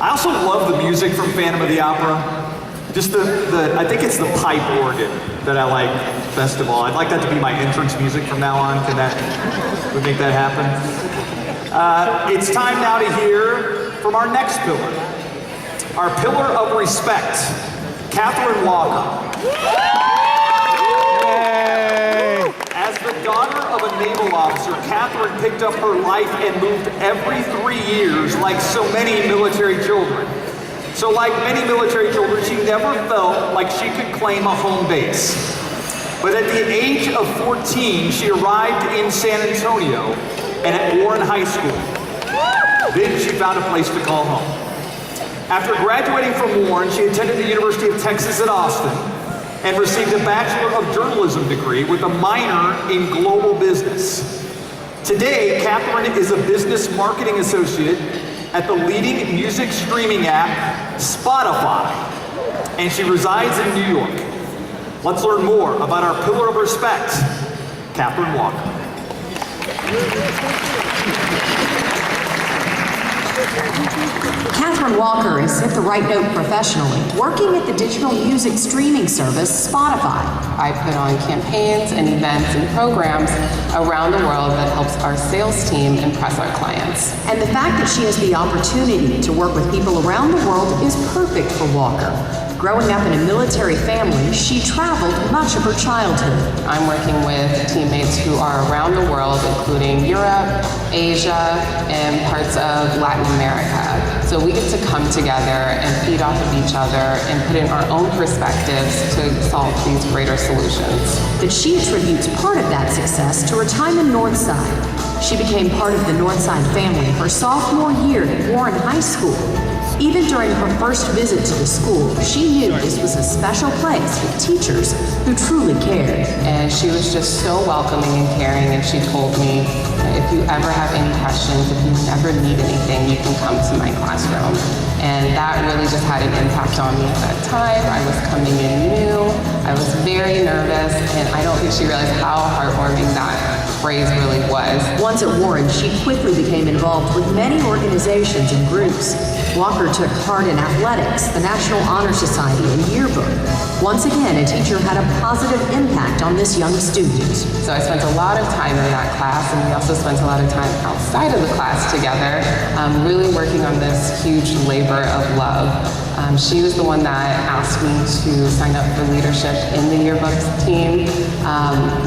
I also love the music from Phantom of the Opera. Just I think it's the pipe organ that I like best of all. I'd like that to be my entrance music from now on. Can we make that happen? It's time now to hear from our next pillar. Our pillar of respect, Catherine Walker. As the daughter of a naval officer, Catherine picked up her life and moved every 3 years like so many military children. So like many military children, she never felt like she could claim a home base. But at the age of 14, she arrived in San Antonio and at Warren High School. Then she found a place to call home. After graduating from Warren, she attended the University of Texas at Austin and received a Bachelor of Journalism degree with a minor in global business. Today, Catherine is a business marketing associate at the leading music streaming app, Spotify, and she resides in New York. Let's learn more about our pillar of respect, Catherine Walker. Catherine Walker has hit the right note professionally, working at the digital music streaming service Spotify. I put on campaigns and events and programs around the world that helps our sales team impress our clients. And the fact that she has the opportunity to work with people around the world is perfect for Walker. Growing up in a military family, she traveled much of her childhood. I'm working with teammates who are around the world, including Europe, Asia, and parts of Latin America. So we get to come together and feed off of each other and put in our own perspectives to solve these greater solutions. But she attributes part of that success to her time in Northside. She became part of the Northside family her sophomore year at Warren High School. Even during her first visit to the school, she knew this was a special place with teachers who truly cared. And she was just so welcoming and caring, and she told me, if you ever have any questions, if you ever need anything, you can come to my classroom. And that really just had an impact on me at that time. I was coming in new, I was very nervous, and I don't think she realized how heartwarming that phrase really was. Once at Warren, she quickly became involved with many organizations and groups. Walker took part in athletics, the National Honor Society, and yearbook. Once again, a teacher had a positive impact on this young student. So I spent a lot of time in that class, and we also spent a lot of time outside of the class together, really working on this huge labor of love. She was the one that asked me to sign up for leadership in the yearbook team,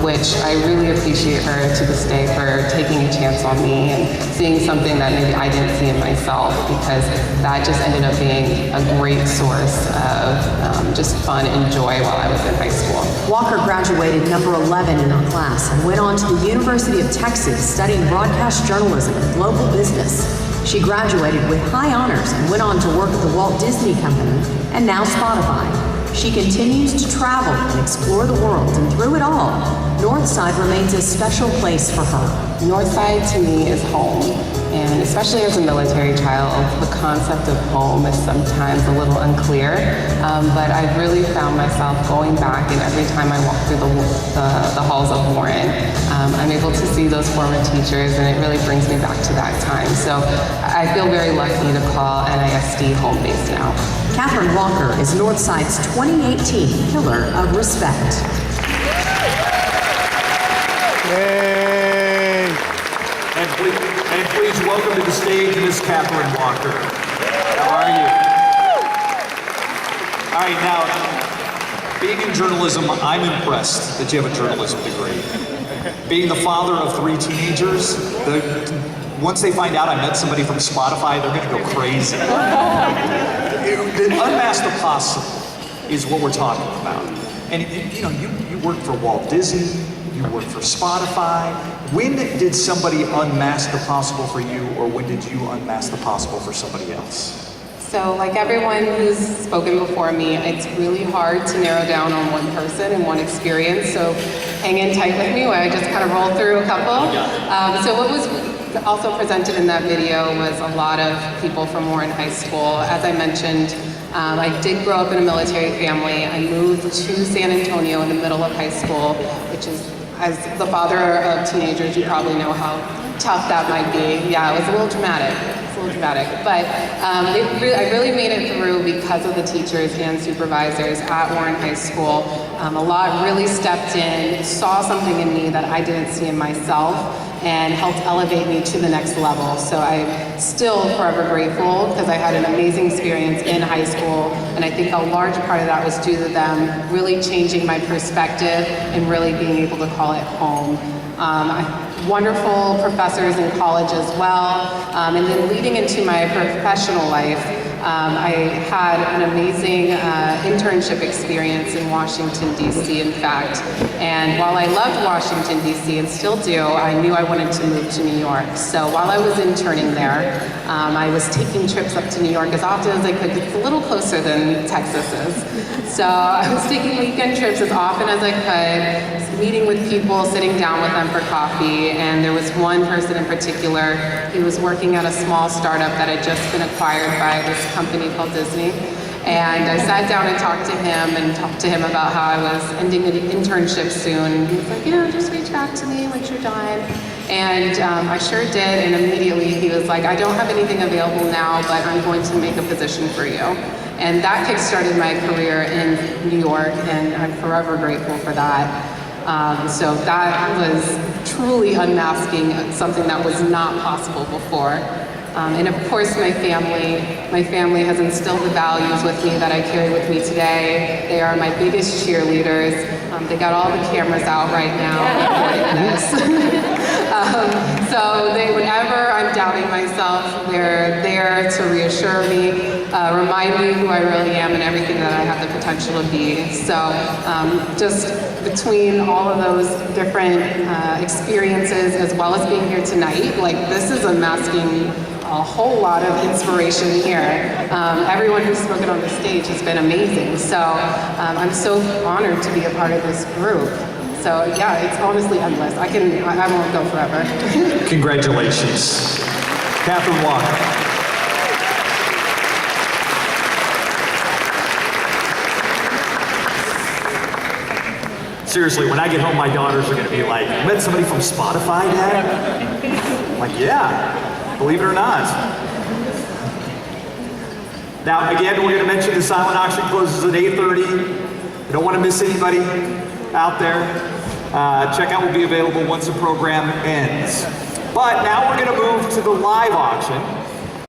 which I really appreciate her to this day for taking a chance on me and seeing something that maybe I didn't see in myself, because that just ended up being a great source of just fun and joy while I was in high school. Walker graduated number 11 in her class and went on to the University of Texas studying broadcast journalism and global business. She graduated with high honors and went on to work at the Walt Disney Company and now Spotify. She continues to travel and explore the world, and through it all, Northside remains a special place for her. Northside to me is home, and especially as a military child, the concept of home is sometimes a little unclear, but I've really found myself going back, and every time I walk through the halls of Warren, I'm able to see those former teachers, and it really brings me back to that time. So I feel very lucky to call NISD home base now. Catherine Walker is Northside's 2018 Pillar of Respect. Yay! And please welcome to the stage Miss Catherine Walker. How are you? All right, now, being in journalism, I'm impressed that you have a journalism degree. Being the father of 3 teenagers, once they find out I met somebody from Spotify, they're gonna go crazy. Unmask the possible is what we're talking about. And you know, you work for Walt Disney, you work for Spotify. When did somebody unmask the possible for you, or when did you unmask the possible for somebody else? So like everyone who's spoken before me, it's really hard to narrow down on one person and one experience, so hang in tight with me while I just kind of roll through a couple. So what was also presented in that video was a lot of people from Warren High School. As I mentioned, I did grow up in a military family. I moved to San Antonio in the middle of high school, which is, as the father of teenagers, you probably know how tough that might be. Yeah, it was a little dramatic. little dramatic. But I really made it through because of the teachers and supervisors at Warren High School. A lot really stepped in, saw something in me that I didn't see in myself, and helped elevate me to the next level. So I'm still forever grateful because I had an amazing experience in high school, and I think a large part of that was due to them really changing my perspective and really being able to call it home. Wonderful professors in college as well, and then leading into my professional life, I had an amazing internship experience in Washington, D.C., in fact. And while I loved Washington, D.C., and still do, I knew I wanted to move to New York. So while I was interning there, I was taking trips up to New York as often as I could. It's a little closer than Texas is. So I was taking weekend trips as often as I could, meeting with people, sitting down with them for coffee. And there was one person in particular, he was working at a small startup that had just been acquired by this company called Disney. And I sat down and talked to him about how I was ending an internship soon. And he was like, just reach back to me once you're done. And I sure did, and immediately he was like, I don't have anything available now, but I'm going to make a position for you. And that kickstarted my career in New York, and I'm forever grateful for that. So that was truly unmasking something that was not possible before. And of course, my family has instilled the values with me that I carry with me today. They are my biggest cheerleaders. They got all the cameras out right now recording this. So whenever I'm doubting myself, they're there to reassure me, remind me who I really am and everything that I have the potential to be. So just between all of those different experiences, as well as being here tonight, like this is unmasking a whole lot of inspiration here. Everyone who's spoken on the stage has been amazing. So I'm so honored to be a part of this group. So yeah, it's honestly endless. I won't go forever. Congratulations. Catherine Walker. Seriously, when I get home, my daughters are gonna be like, you met somebody from Spotify, Dad? I'm like, yeah, believe it or not. Now, again, we're gonna mention the silent auction closes at 8:30. You don't wanna miss anybody out there. Checkout will be available once the program ends. But now we're gonna move to the live auction.